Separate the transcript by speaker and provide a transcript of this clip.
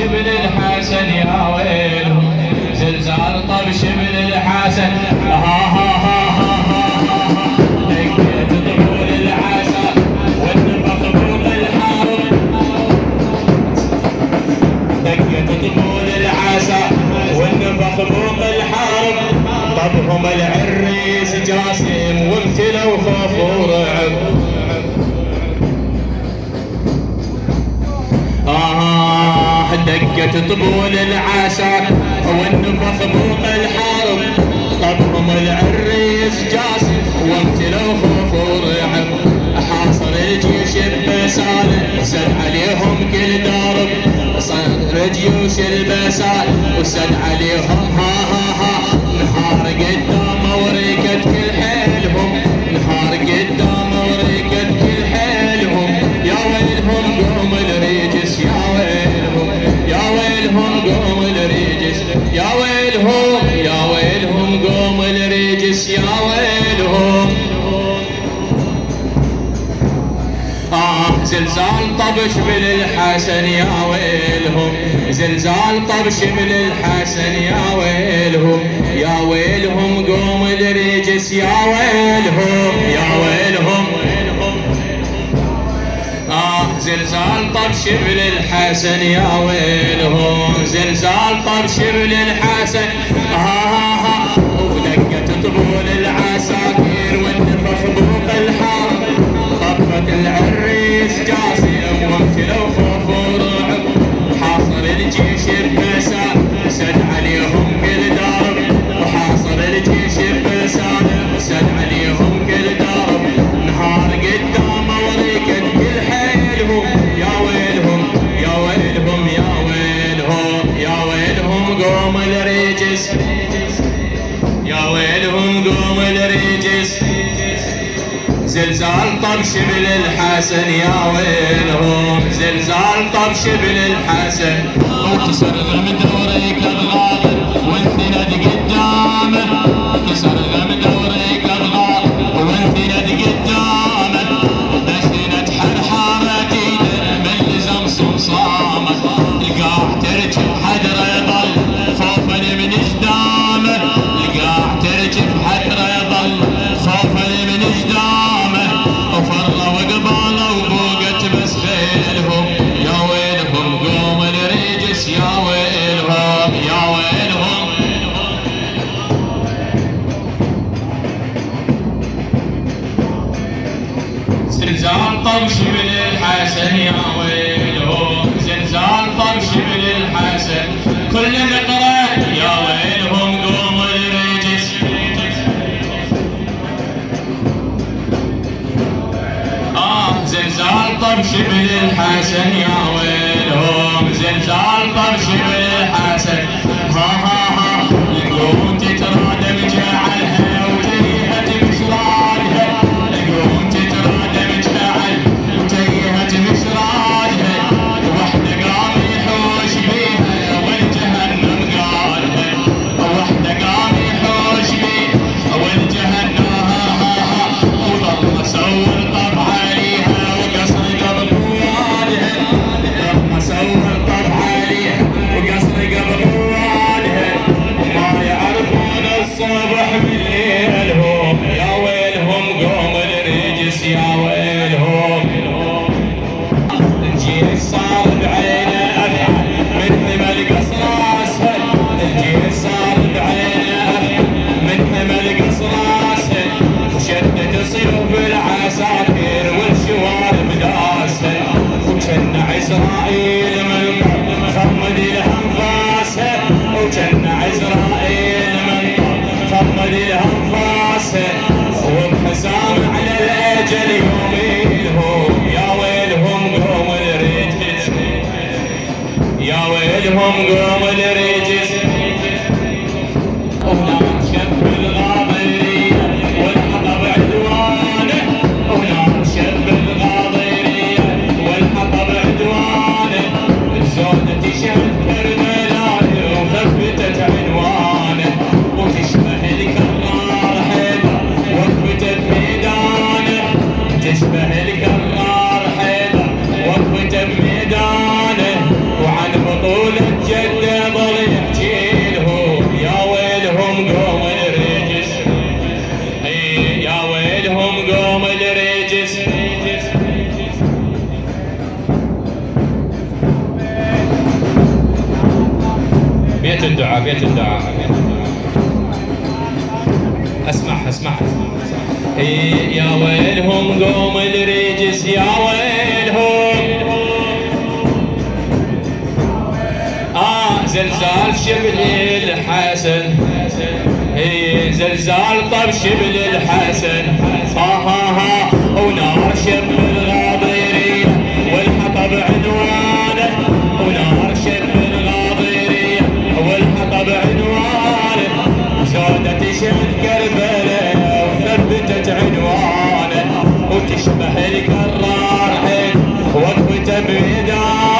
Speaker 1: شبل الحسن يا ويلهم، زلزال طب شبل الحسن. ها ها ها ها ها دقيت طبول العسى والنفخ فوق الحارب، دقيت طبول العسى والنفخ فوق الحارب. طبهم العريس جاسم وامتلوا خوف ورعب. دقت طبول العسى والنفخ فوق الحارب. طبهم العريس جاسم وامتلوا خوف ورعب. حاصر الجيش بسالة سد عليهم كل دارب. صار جيوش البسال وسد عليهم ها ها ها. نهار قدام وريكت كل حيلهم، نهار قدام وريكت كل حيلهم. يا ويلهم قوم الريجس يا ويلهم، يا ويلهم قوم الريجس يا ويلهم، يا ويلهم قوم الريجس يا ويلهم. زلزال طب شبل الحسن يا ويلهم، زلزال طب شبل الحسن يا ويلهم. يا ويلهم قوم الرجس يا ويلهم، يا ويلهم. زلزال طب شبل الحسن يا ويلهم، زلزال طب شبل الحسن. ودقت طبول العساكر والنفخ فوق الحارب. طبت العريس جاسم وامتلوا خوف ورعب. حاصر الجيش بسال سد عليهم كل دارب. وحاصر الجيش بسال سد عليهم كل دارب. نهار قدام وريكت كل حيلهم. يا ويلهم يا ويلهم يا ويلهم، يا ويلهم قوم الريجس، يا ويلهم قوم الريجس. زلزال طب شبل الحسن يا ويلهم، زلزال طب شبل الحسن. وكسر غمد وريك الغالب وانثند قدامه، كسر غمد وريك الغالب وانثند قدامه. دشنت حرحارة ايده من لزم صمصامه. القاع ترجف حدره يظل خوفا من اجدامه، القاع ترجف حدره يظل خوفا من اجدامه. وفروا وقبالوا وبوقت بس خيلهم. يا ويلهم قوم الريجس يا ويلهم، يا ويلهم. زلزال طب شبل الحسن يا ويلهم، زلزال طب شبل الحسن. كل نقرأ يا ويلهم قوم الريجس. زلزال طب شبل الحسن يا ويلهم، زلزال طب شبل الحسن. ها ها ها القوم تترادم جعلها وتيهت مشرادها. القوم تترادم جعل وتيهت مشرادها. وحده قام يحوش بيها والجهنم قالها، وحده قام يحوش بيها والجهنم. وظل سوى الطب عليها وقصر قبل موالها. ظل سوى الطب عليها وقصر قبل موالها. وما يعرفون الصبح من ليلهم. يا ويلهم قوم الرجس يا ويلهم. الجيش صار بعينه أفعل من حمل قصر أسهل. الجيش صار بعينه أفعل من حمل قصر أسهل. وشدت سيوف العساكر والشوارب داسه. وكن عزرائيل من خمد الهم فاسه، وكن عزرائيل من خمد الهم فاسه. الدعاء بيت الدعاء. اسمع يا ويلهم قوم الرجس يا ويلهم زلزال شبل الحسن زلزال طب شبل الحسن ها ونار شب الغاضيرية والحطب عنوانه ونار شب الغاضيرية والحطب عنوانه زودت شد كربلاء وثبتت عنوانه وتشبه الكرار عين وقفته بيدان